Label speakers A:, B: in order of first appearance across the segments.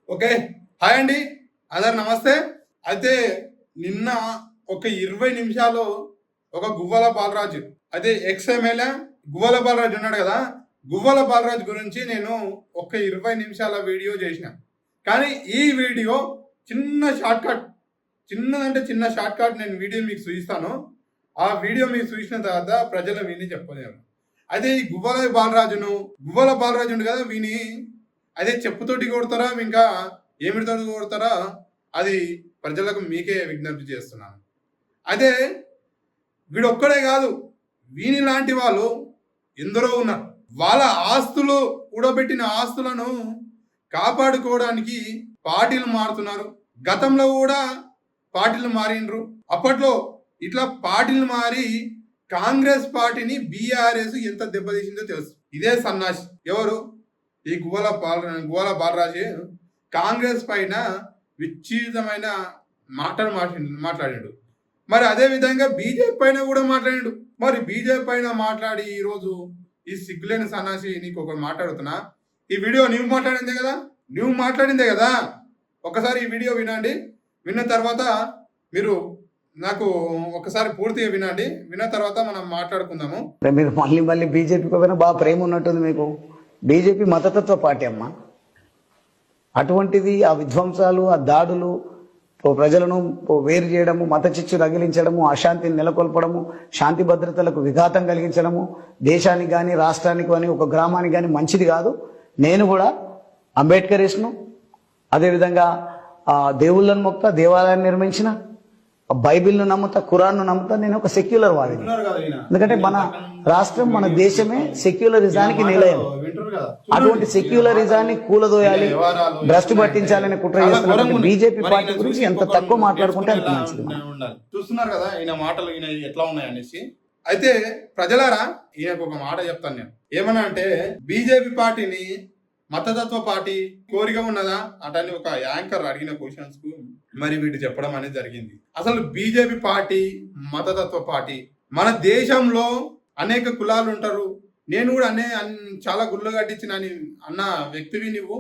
A: Okay. Hi అండి, అందరు నమస్తే. అయితే నిన్న ఒక 20 నిమిషాలు ఒక గువ్వల బాలరాజు, అదే ఎక్స్ ఎమ్మెల్యే గువ్వల బాలరాజు ఉన్నాడు కదా, గువ్వల బాలరాజు గురించి నేను ఒక 20 నిమిషాల వీడియో చేసిన. కానీ ఈ వీడియో చిన్న షార్ట్ కట్, చిన్నదంటే చిన్న షార్ట్ కట్ నేను వీడియో మీకు చూపిస్తాను. ఆ వీడియో మీకు చూసిన తర్వాత ప్రజలు విని చెప్పలేరు. అదే ఈ గువ్వల బాలరాజు ఉంది కదా, విని అదే చెప్పుతోటి కొడతారా ఇంకా ఏమిటితో కొడతారా అది ప్రజలకు మీకే విజ్ఞప్తి చేస్తున్నాను. అదే వీడొక్కడే కాదు, వీని లాంటి వాళ్ళు ఎందరో ఉన్నారు. వాళ్ళ ఆస్తులు కూడబెట్టిన ఆస్తులను కాపాడుకోవడానికి పార్టీలు మారుతున్నారు. గతంలో కూడా పార్టీలు మారిండ్రు. అప్పట్లో ఇట్లా పార్టీలు మారి కాంగ్రెస్ పార్టీని బీఆర్ఎస్ ఎంత దెబ్బతీసిందో తెలుసు. ఇదే సన్నాసి ఎవరు, ఈ గువ్వల బాలరాజు కాంగ్రెస్ పైన విచ్చితమైన మాటలు మాట్లాడాడు. మరి అదే విధంగా బీజేపీ పైన కూడా మాట్లాడాడు. మరి బీజేపీ పైన మాట్లాడి ఈరోజు ఈ సిగ్గులేని సన్నాసి నీకు ఒక మాట్లాడుతున్నా. ఈ వీడియో నువ్వు మాట్లాడిందే కదా, ఒకసారి ఈ వీడియో వినండి. విన్న తర్వాత మీరు నాకు ఒకసారి పూర్తిగా వినండి. విన్న తర్వాత మనం మాట్లాడుకుందాము.
B: మీరు మళ్ళీ బీజేపీ పైన బాగా ప్రేమ ఉన్నట్టుంది మీకు. బీజేపీ మతతత్వ పార్టీ అమ్మ. అటువంటిది ఆ విధ్వంసాలు, ఆ దాడులు, ప్రజలను వేరు చేయడము, మత చిచ్చు రగిలించడము, అశాంతిని నెలకొల్పడము, శాంతి భద్రతలకు విఘాతం కలిగించడము, దేశానికి కానీ రాష్ట్రానికి కానీ ఒక గ్రామానికి కానీ మంచిది కాదు. నేను కూడా అంబేద్కరిస్ట్ను, అదేవిధంగా దేవుళ్ళను మొక్త, దేవాలయాన్ని నిర్మించిన, బైబిల్ను నమ్ముతా, ఖురాన్ను నమ్ముతా. నేను ఒక సెక్యులర్ వాదిని. ఎందుకంటే మన రాష్ట్రం, మన దేశమే సెక్యులరిజానికి నిలయం. అటువంటి సెక్యులరిజాన్ని కూలదోయాలి, భ్రష్టు పట్టించాలని కుట్ర చేస్తున్నారు. బీజేపీ పార్టీ గురించి ఎంత తక్కువ మాట్లాడుకుంటే అంత మంచిది.
A: చూస్తున్నారు కదా ఈయన మాటలు, ఈయన ఎట్లా ఉన్నాయనేసి. అయితే ప్రజలారా, ఈయనకు ఒక మాట చెప్తాను నేను. ఏమన్నా అంటే, బీజేపీ పార్టీని మతతత్వ పార్టీ కోరిక ఉన్నదా అటని ఒక యాంకర్ అడిగిన క్వశ్చన్స్ కు మరి వీడు చెప్పడం అనేది జరిగింది. అసలు బీజేపీ పార్టీ మతతత్వ పార్టీ. మన దేశంలో అనేక కులాలు ఉంటారు. నేను కూడా చాలా గుళ్ళు కట్టించిన అన్న వ్యక్తివి నువ్వు.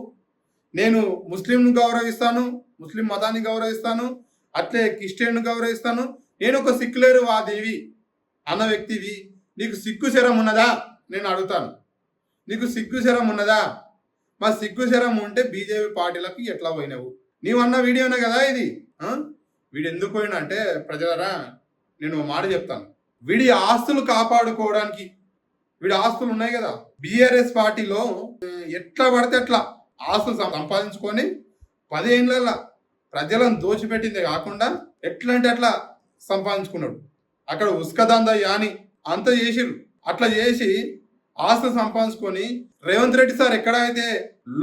A: నేను ముస్లింను గౌరవిస్తాను, ముస్లిం మతాన్ని గౌరవిస్తాను, అట్లే క్రిస్టియన్ గౌరవిస్తాను. నేను ఒక సిక్యులర్ వాదివి అన్న వ్యక్తివి. నీకు సిగ్గు శరం ఉన్నదా నేను అడుగుతాను. నీకు సిగ్గు శరం ఉన్నదా? మా సిగ్గు శరం ఉంటే బీజేపీ పార్టీలకు ఎట్లా పోయినావు? నీవన్న వీడియోనే కదా ఇది. వీడు ఎందుకు పోయినా అంటే, ప్రజలరా నేను మాట చెప్తాను. వీడి ఆస్తులు కాపాడుకోవడానికి, వీడి ఆస్తులు ఉన్నాయి కదా, బీఆర్ఎస్ పార్టీలో ఎట్లా పడితే అట్లా ఆస్తులు సంపాదించుకొని 10 ఏళ్ళ ప్రజలను దోచిపెట్టిందే కాకుండా ఎట్లా అంటే అట్లా సంపాదించుకున్నాడు. అక్కడ ఉస్కదందా యాని అంత చేసిరు. అట్లా చేసి ఆస్తులు సంపాదించుకొని రేవంత్ రెడ్డి సార్ ఎక్కడైతే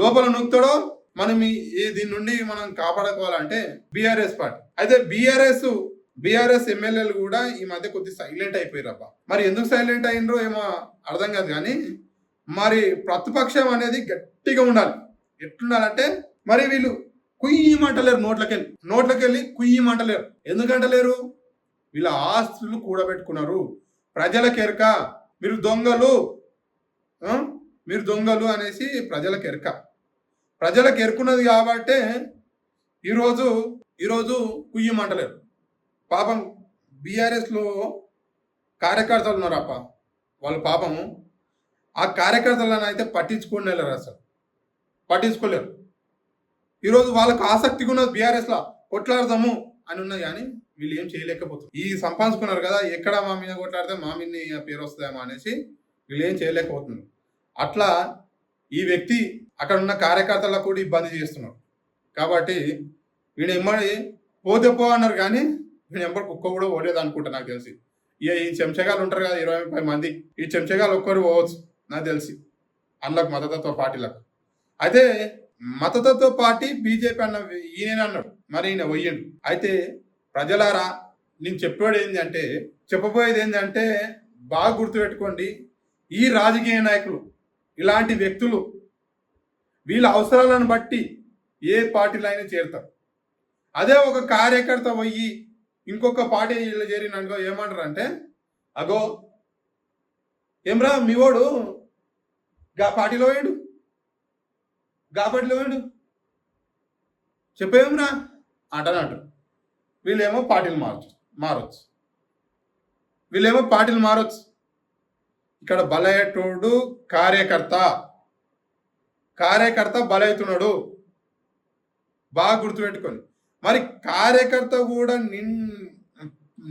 A: లోపల నొక్కుతాడో మనం దీని నుండి మనం కాపాడుకోవాలంటే బీఆర్ఎస్ పార్టీ. అయితే బీఆర్ఎస్ ఎమ్మెల్యేలు కూడా ఈ మధ్య కొద్దిగా సైలెంట్ అయిపోయారు. అబ్బా, మరి ఎందుకు సైలెంట్ అయినరో ఏమో అర్థం కాదు. కానీ మరి ప్రతిపక్షం అనేది గట్టిగా ఉండాలి. ఎట్లుండాలంటే, మరి వీళ్ళు కుయ్యమంటలేరు, నోట్లకెళ్ళి కుయ్యమంటలేరు. ఎందుకంటలేరు? వీళ్ళ ఆస్తులు కూడబెట్టుకున్నారు. ప్రజలకు ఎరక, మీరు దొంగలు అనేసి ప్రజలకు ఎరుకున్నది కాబట్టే ఈరోజు కుయ్యమంటలేరు. పాపం బీఆర్ఎస్లో కార్యకర్తలు ఉన్నారు అప్ప, వాళ్ళు పాపము ఆ కార్యకర్తలను అయితే పట్టించుకోలేరు. ఈరోజు వాళ్ళకు ఆసక్తిగా ఉన్నది బీఆర్ఎస్లో కొట్లాడదాము అని ఉన్నది, కానీ వీళ్ళు ఏం చేయలేకపోతున్నారు. ఈ సంపాదించుకున్నారు కదా, ఎక్కడ మా మీద కొట్లాడితే మా మీద పేరు వస్తుందేమో అనేసి వీళ్ళు ఏం చేయలేకపోతున్నారు. అట్లా ఈ వ్యక్తి అక్కడ ఉన్న కార్యకర్తలకు కూడా ఇబ్బంది చేస్తున్నాడు. కాబట్టి వీడు ఎమ్మడి పోతే పో అన్నారు, కానీ వీడు ఎంబడి కుక్క కూడా పోలేదు అనుకుంటా నాకు తెలిసి. ఈ చెంచగాలు ఉంటారు కదా 20-30 మంది, ఈ చెంచగాలు ఒక్కరు పోవచ్చు నాకు తెలిసి అందులోకి మతతత్వ పార్టీలకు. అయితే మతతత్వ పార్టీ బీజేపీ అన్న ఈయన అన్నాడు, మరి ఈయన పోయిండు. అయితే ప్రజలారా, నేను చెప్పబోయేది ఏంటంటే బాగా గుర్తుపెట్టుకోండి. ఈ రాజకీయ నాయకులు, ఇలాంటి వ్యక్తులు వీళ్ళ అవసరాలను బట్టి ఏ పార్టీలో అయినా చేరుతారు. అదే ఒక కార్యకర్త పోయి ఇంకొక పార్టీ చేరిననుకో ఏమంటారు అంటే, అగో ఏమ్రా మీ వాడు గా పార్టీలో వేయండు చెప్పేమ్రా అంటారు. వీళ్ళేమో పార్టీలు మారొచ్చు. వీళ్ళేమో పార్టీలు మారొచ్చు. ఇక్కడ బలయ్యేటోడు కార్యకర్త బలవుతున్నాడు. బాగా గుర్తుపెట్టుకొని, మరి కార్యకర్త కూడా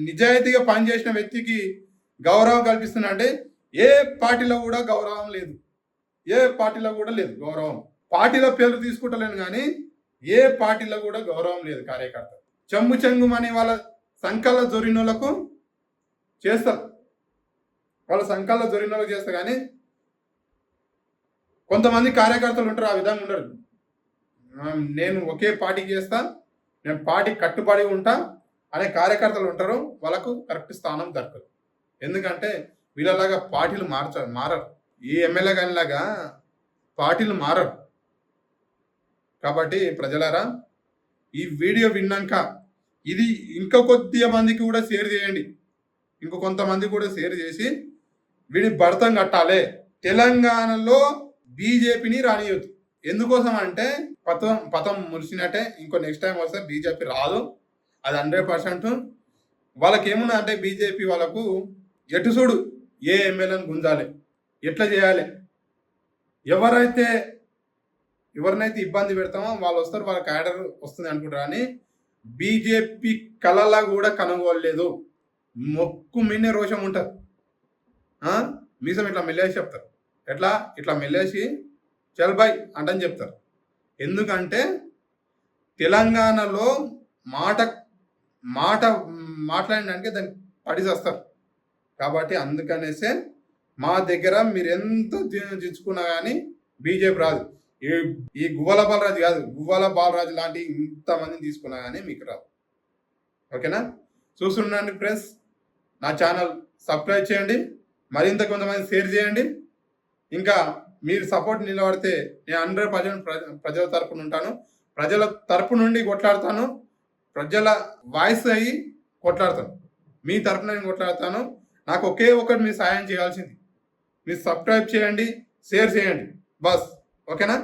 A: నిజాయితీగా పనిచేసిన వ్యక్తికి గౌరవం కల్పిస్తున్నా అంటే ఏ పార్టీలో కూడా గౌరవం లేదు. ఏ పార్టీలో కూడా లేదు గౌరవం. పార్టీలో పేర్లు తీసుకుంటలేను కానీ ఏ పార్టీలో కూడా గౌరవం లేదు. కార్యకర్త చెంగుమని వాళ్ళ సంకల్ల జొరినోళ్లకు చేస్తారు. వాళ్ళ సంకల్ల జొరినోళ్ళకు చేస్తారు. కానీ కొంతమంది కార్యకర్తలు ఉంటారు, ఆ విధంగా ఉండరు. నేను ఒకే పార్టీకి చేస్తా, నేను పార్టీ కట్టుబడి ఉంటా అనే కార్యకర్తలు ఉంటారు. వాళ్ళకు కరెక్ట్ స్థానం దొరకదు. ఎందుకంటే వీళ్ళలాగా పార్టీలు మారరు. ఈ ఎమ్మెల్యే గానిలాగా పార్టీలు మారరు. కాబట్టి ప్రజలారా, ఈ వీడియో విన్నాక ఇది ఇంకా కొద్దిగా మందికి కూడా షేర్ చేయండి. ఇంకో కొంతమంది కూడా షేర్ చేసి వీడి భర్తం కట్టాలి. తెలంగాణలో బీజేపీని రానియొద్దు. ఎందుకోసం అంటే పతం మురిసినట్టే. ఇంకో నెక్స్ట్ టైం వస్తే బీజేపీ రాదు, అది 100%. వాళ్ళకి ఏమున్నా అంటే బీజేపీ వాళ్ళకు ఎటు చూడు ఏ ఎమ్మెల్యేని గుంజాలి, ఎట్లా చేయాలి, ఎవరినైతే ఇబ్బంది పెడతామో వాళ్ళు వస్తారు, వాళ్ళ క్యాడర్ వస్తుంది అనుకుంటారు. కానీ బీజేపీ కళలా కూడా కనుగోలేదు. మొక్కు మిన్నే రోషం ఉంటుంది. మీసం ఇట్లా మెల్లేసి చెప్తారు. ఇట్లా మెల్లేసి చల్ బాయ్ అంటని చెప్తారు. ఎందుకంటే తెలంగాణలో మాట మాట్లాడడానికి దాన్ని పడిచేస్తారు. కాబట్టి అందుకనేసే మా దగ్గర మీరు ఎంత దించుకున్నా కానీ బీజేపీ రాదు. ఈ గువ్వల బాలరాజు కాదు, గువ్వల బాలరాజు లాంటి ఇంతమందిని తీసుకున్నా కానీ మీకు రాదు. ఓకేనా? చూస్తుండండి ఫ్రెండ్స్. నా ఛానల్ సబ్స్క్రైబ్ చేయండి, మరింత కొంతమంది షేర్ చేయండి. ఇంకా మీరు సపోర్ట్ నిలబడితే నేను 100% ప్రజల తరపున ఉంటాను. ప్రజల తరపు నుండి కొట్లాడతాను. ప్రజల వాయిస్ అయ్యి కొట్లాడతాను. మీ తరపున నేను కొట్లాడతాను. నాకు ఒకే ఒకటి మీరు సాయం చేయాల్సింది, మీరు సబ్స్క్రైబ్ చేయండి, షేర్ చేయండి, బస్. ఓకేనా?